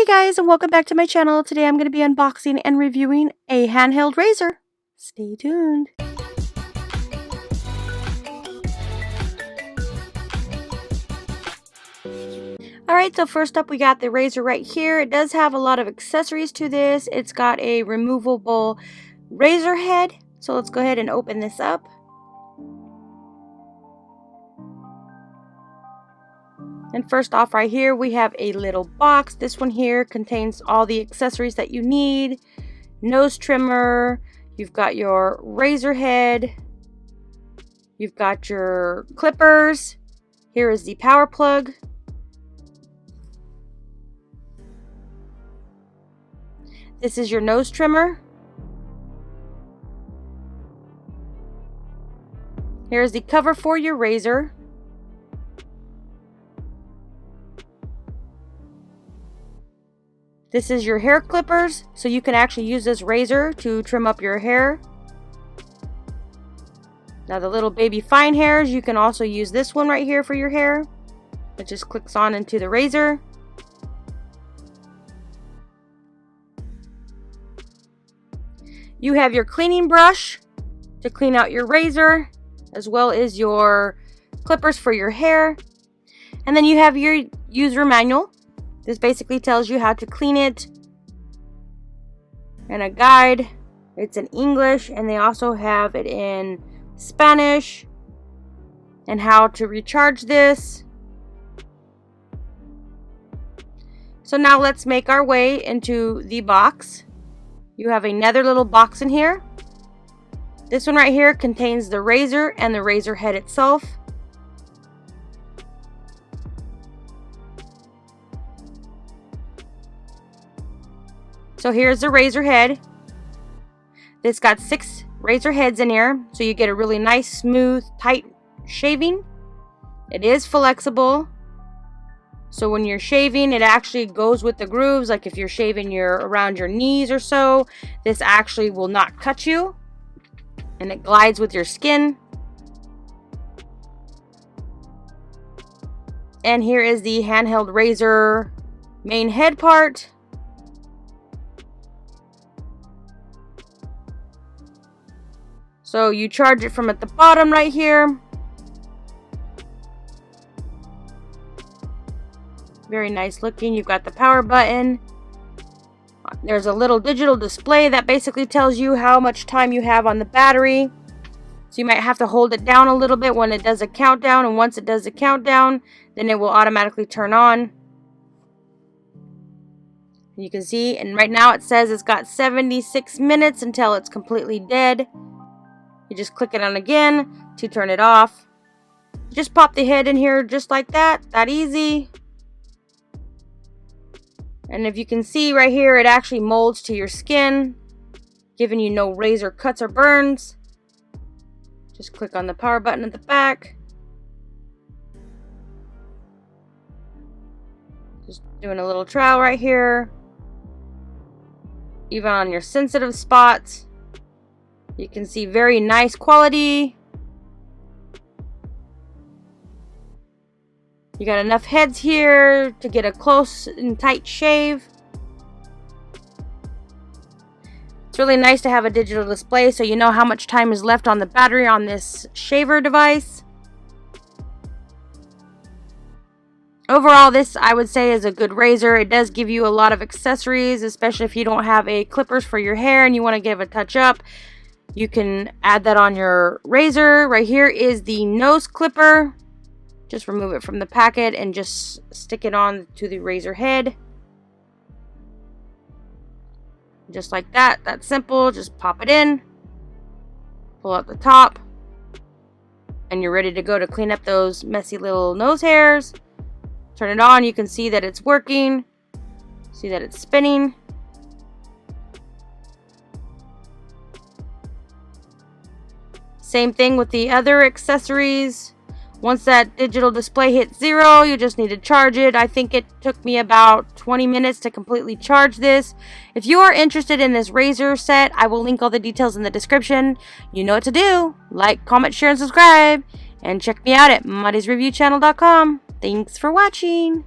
Hey guys, and welcome back to my channel. Today I'm going to be unboxing and reviewing a handheld razor. Stay tuned. Alright, so first up we got the razor right here. It does have a lot of accessories to this. It's got a removable razor head. So let's go ahead and open this up. And first off right here we have a little box. This one here contains all the accessories that you need. Nose trimmer, you've got your razor head, you've got your clippers, here is the power plug, this is your nose trimmer, here's the cover for your razor, this is your hair clippers, so you can actually use this razor to trim up your hair. Now the little baby fine hairs, you can also use this one right here for your hair. It just clicks on into the razor. You have your cleaning brush to clean out your razor, as well as your clippers for your hair. And then you have your user manual. This basically tells you how to clean it, and a guide. It's in English, and they also have it in Spanish, and how to recharge this. So now let's make our way into the box. You have another little box in here. This one right here contains the razor and the razor head itself. So here's the razor head. It's got 6 razor heads in here, so you get a really nice, smooth, tight shaving. It is flexible, so when you're shaving, it actually goes with the grooves. Like if you're shaving around your knees or so, this actually will not cut you, and it glides with your skin. And here is the handheld razor main head part. So you charge it from at the bottom right here. Very nice looking. You've got the power button. There's a little digital display that basically tells you how much time you have on the battery. So you might have to hold it down a little bit when it does a countdown, and once it does a countdown, then it will automatically turn on. You can see, and right now it says it's got 76 minutes until it's completely dead. You just click it on again to turn it off. Just pop the head in here just like that. That easy. And if you can see right here, it actually molds to your skin, giving you no razor cuts or burns. Just click on the power button at the back. Just doing a little trial right here. Even on your sensitive spots. You can see very nice quality. You got enough heads here to get a close and tight shave. It's really nice to have a digital display so you know how much time is left on the battery on this shaver device. Overall, this I would say is a good razor. It does give you a lot of accessories, especially if you don't have a clippers for your hair and you want to give a touch up. You can add that on your razor. Right here is the nose clipper. Just remove it from the packet and just stick it on to the razor head. Just like that. That's simple. Just pop it in. Pull out the top. And you're ready to go to clean up those messy little nose hairs. Turn it on. You can see that it's working. See that it's spinning. Same thing with the other accessories. Once that digital display hits 0, you just need to charge it. I think it took me about 20 minutes to completely charge this. If you are interested in this razor set, I will link all the details in the description. You know what to do. Like, comment, share, and subscribe. And check me out at MuddiesReviewChannel.com. Thanks for watching.